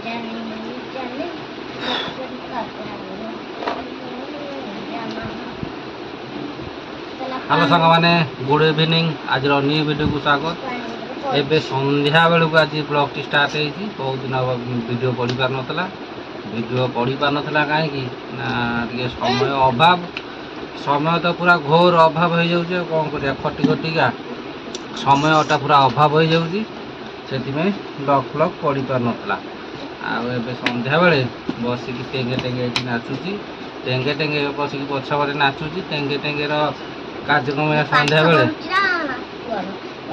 Hello सांग मैंने good evening आज न्यू वीडियो को स्वागत। एबे संध्या बेलू आज ब्लॉग टी स्टार्ट होती बहुत दिन वीडियो पढ़ी पार नाला कहीं समय अभाव समय तो पूरा घोर अभाव हो जाऊे कौन कर खटी खटिका समयटा पूरा अभाव हो जाऊँगी से ब्लॉग फ्लॉग पढ़ी पार नाला आबे संध्या बेले बसिकी टेंगे टेंगे नाचुची टेंगे टेंगे बसिकी पछपटे नाचुची टेंगे टेंगे कार्यक्रम संध्या बेले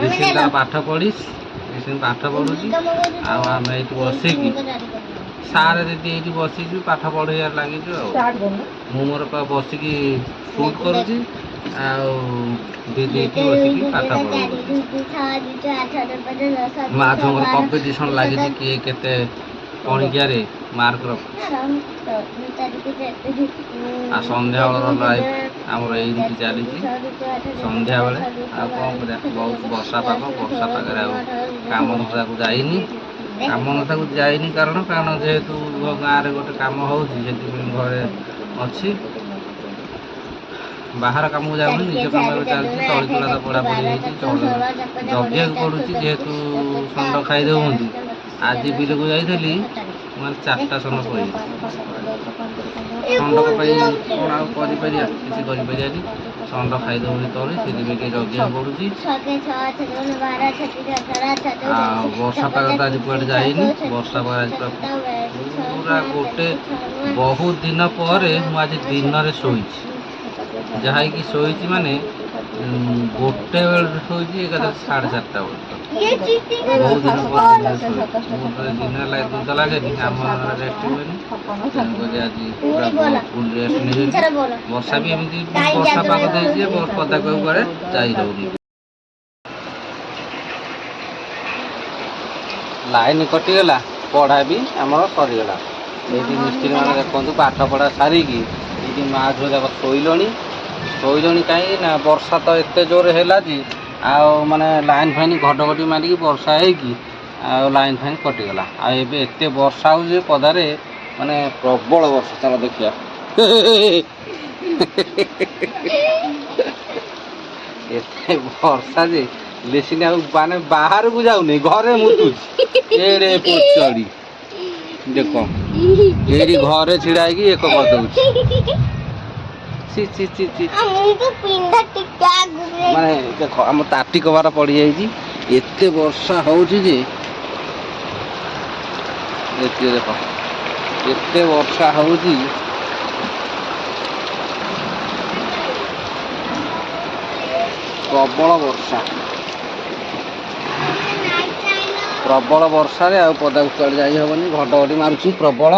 ऋषि पाठ पढ़ी ऋषि पाठ पढ़ुची आम ये बसिकी सारे दीदी ये बसिकी पाठ पढ़ार लगे मोर बसिकी शूट करुँची दीदी बसिकी पाठ पढ़ी माँ झोंकर कंपिटिशन लगी किए केते पणिकिया मार्क रख संध्या बेल लाइफ आमर ये चली संध्या बेले कौन कर बहुत वर्षा पाग कम धंदा को जाइनी कम धंदा को जाइनी कारण जेहेतु गाँव में गोटे कम हो घरे अच्छी बाहर कम को जाऊनी निज कम चलती तली तुला तो पढ़ापढ़ी जगिया पड़ुची जेहेतु षंड खाईदे आज बिल को जाइली मैं 4टा षंड पड़ी षंडक कौन आपारी किसी करें षंड खाईदे तली से जगिया पड़ुची वर्षा पाग तो आज कड़े जाइनी वर्षा पाग आज पूरा गोटे बहुत दिन पर मुझे दिन में शोई जहाँ कि शोई माने गोटे बेल शोची एक 4:30 बहुत दिन पर दिन निद लगे आम रेस्ट हुए आज पूरा फुल रेस्ट नहीं वर्षा भी एमती वर्षा पाग दे पदा को जाई होनी लाइन कटिगला पढ़ा भी आमर सरीगला ये मिस्त्री मैंने देखते पाठ पढ़ा सारिकी ये माँ झुआ जाक शोलणी कहीं वर्षा तो एत जोर है माने लाइन फाइन घटघटी मारिकी वर्षा होगी लाइन फाइन कटिगला एत वर्षा हो पदारे माने प्रबल वर्षा चल देखिया एत वर्षा जे लेसिन माने बाहर को जाऊनी घरे मुतुची एड़े पोचड़ी देख ये घरे छिड़ा एक करदे माने देख आम ताटी कबार पड़ जाइए एत वर्षा होची जे देख एत वर्षा होची प्रबल वर्षा प्रबल वर्षा रे पदा को चढ़ जाई हेनी घटघटी मारुची प्रबल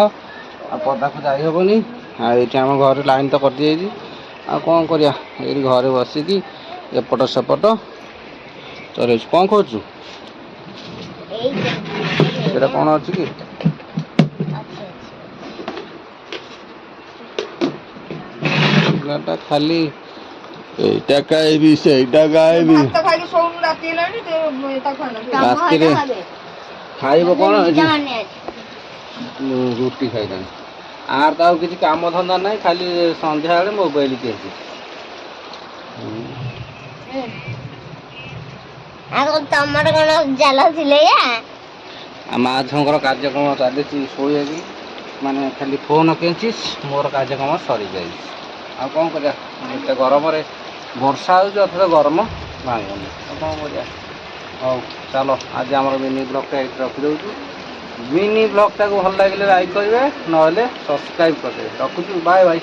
पदा को जाई हेनी ये आम घर लाइन तो कटि जाइए कौन करिया ये घरे बसिकी एपट सेपट चल कौन खोजु सेटा कौन अच्छी कि खाली एटा खाइबी सेटा खाइबी राति खाइब कौन रुटी खाइला आर तो किसी काम धंदा ना खाली संध्या बेले मोबाइल किए माँ झोंकर कार्यक्रम चली शोए माने खाली फोन केचिस मोर कार्यक्रम सरी जाए आ कौन कर गरम वर्षा हो गरम भांगनी कौन कर चलो आज आम मिनी ब्लॉगटा रखिदे मिनी ब्लॉगटा को भल लगे लाइक करेंगे ना सब्सक्राइब करेंगे रखुचु बाय बाय।